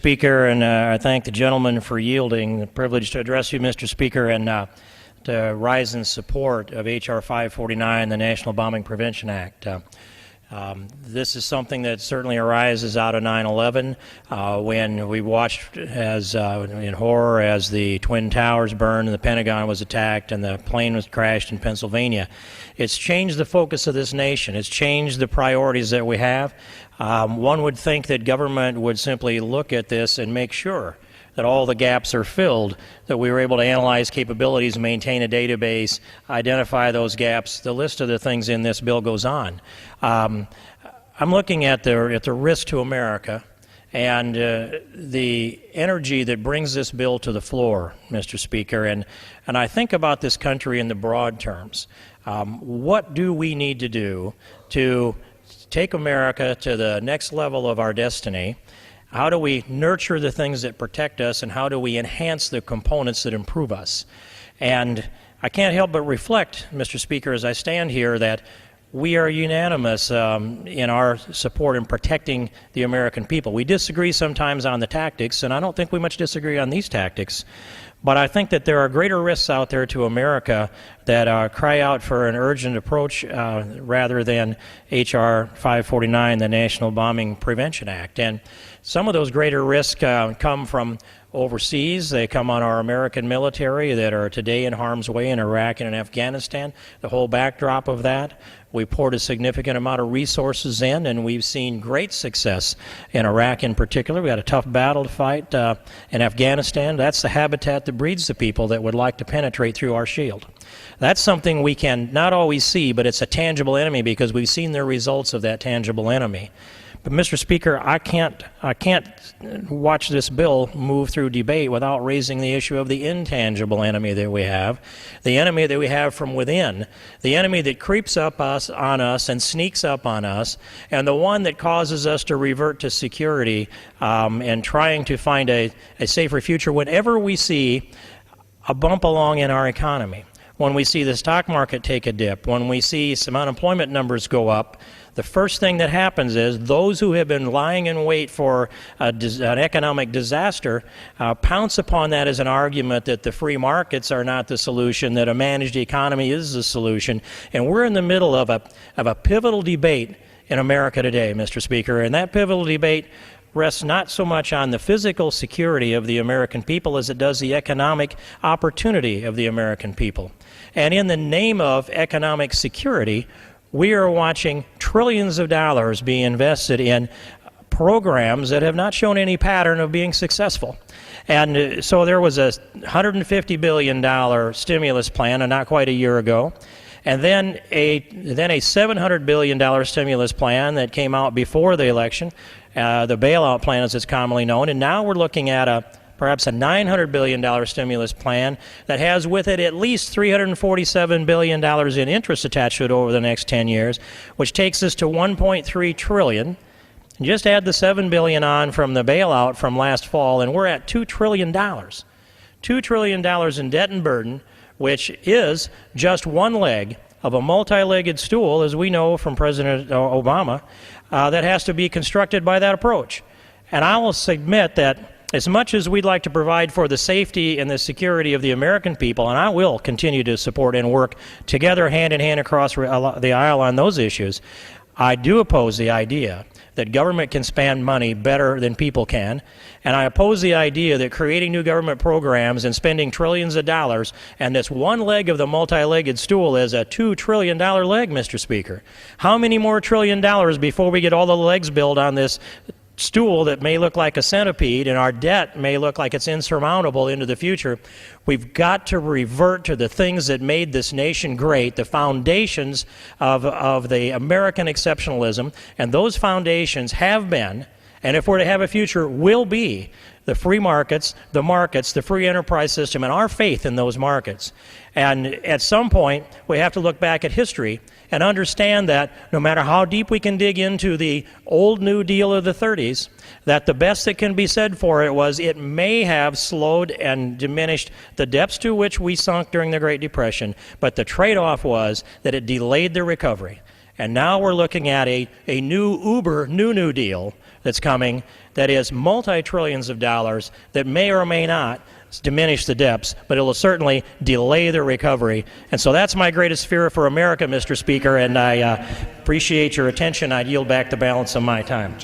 Speaker, and I thank the gentleman for yielding the privilege to address you, Mr. Speaker, and to rise in support of H.R. 549, the National Bombing Prevention Act. This is something that certainly arises out of 9/11 when we watched in horror as the Twin Towers burned and the Pentagon was attacked and the plane was crashed in Pennsylvania. It's changed the focus of this nation. It's changed the priorities that we have. One would think that government would simply look at this and make sure that all the gaps are filled, that we were able to analyze capabilities, maintain a database, identify those gaps. The list of the things in this bill goes on. I'm looking at the risk to America and the energy that brings this bill to the floor, Mr. Speaker, and I think about this country in the broad terms. What do we need to do to take America to the next level of our destiny? How do we nurture the things that protect us, and how do we enhance the components that improve us? And I can't help but reflect, Mr. Speaker, as I stand here, that we are unanimous in our support in protecting the American people. We disagree sometimes on the tactics, and I don't think we much disagree on these tactics. But I think that there are greater risks out there to America that cry out for an urgent approach rather than H.R. 549, the National Bombing Prevention Act. And some of those greater risks come from overseas. They come on our American military that are today in harm's way in Iraq and in Afghanistan. The whole backdrop of that, we poured a significant amount of resources in, and we've seen great success in Iraq in particular. We had a tough battle to fight in Afghanistan. That's the habitat that breeds the people that would like to penetrate through our shield. That's something we can not always see, but it's a tangible enemy because we've seen the results of that tangible enemy. But, Mr. Speaker, I can't watch this bill move through debate without raising the issue of the intangible enemy that we have, the enemy that we have from within, the enemy that creeps up on us and sneaks up on us, and the one that causes us to revert to security and trying to find a safer future whenever we see a bump along in our economy. When we see the stock market take a dip, when we see some unemployment numbers go up, the first thing that happens is those who have been lying in wait for an economic disaster pounce upon that as an argument that the free markets are not the solution, that a managed economy is the solution. And we're in the middle of a pivotal debate in America today, Mr. Speaker, and that pivotal debate rests not so much on the physical security of the American people as it does the economic opportunity of the American people. And in the name of economic security, we are watching trillions of dollars being invested in programs that have not shown any pattern of being successful. And so there was a $150 billion stimulus plan not quite a year ago, and then a $700 billion stimulus plan that came out before the election, the bailout plan as it's commonly known, and now we're looking at perhaps a $900 billion stimulus plan that has with it at least $347 billion in interest attached to it over the next 10 years, which takes us to $1.3 trillion. And just add the $7 billion on from the bailout from last fall, and we're at $2 trillion. $2 trillion in debt and burden, which is just one leg of a multi-legged stool, as we know from President Obama, that has to be constructed by that approach. And I will submit that as much as we'd like to provide for the safety and the security of the American people, and I will continue to support and work together hand in hand across the aisle on those issues, I do oppose the idea that government can spend money better than people can, and I oppose the idea that creating new government programs and spending trillions of dollars, and this one leg of the multi-legged stool is a $2 trillion leg, Mr. Speaker. How many more $1 trillion before we get all the legs built on this stool that may look like a centipede and our debt may look like it's insurmountable into the future? We've got to revert to the things that made this nation great, the foundations of the American exceptionalism, and those foundations have been, and if we're to have a future, will be the free markets, the free enterprise system, and our faith in those markets. And at some point, we have to look back at history and understand that no matter how deep we can dig into the old New Deal of the 30s, that the best that can be said for it was it may have slowed and diminished the depths to which we sunk during the Great Depression, but the trade-off was that it delayed the recovery. And now we're looking at a new New Deal that's coming that is multi-trillions of dollars that may or may not diminish the debts, but it will certainly delay the recovery. And so that's my greatest fear for America, Mr. Speaker, and I appreciate your attention. I yield back the balance of my time.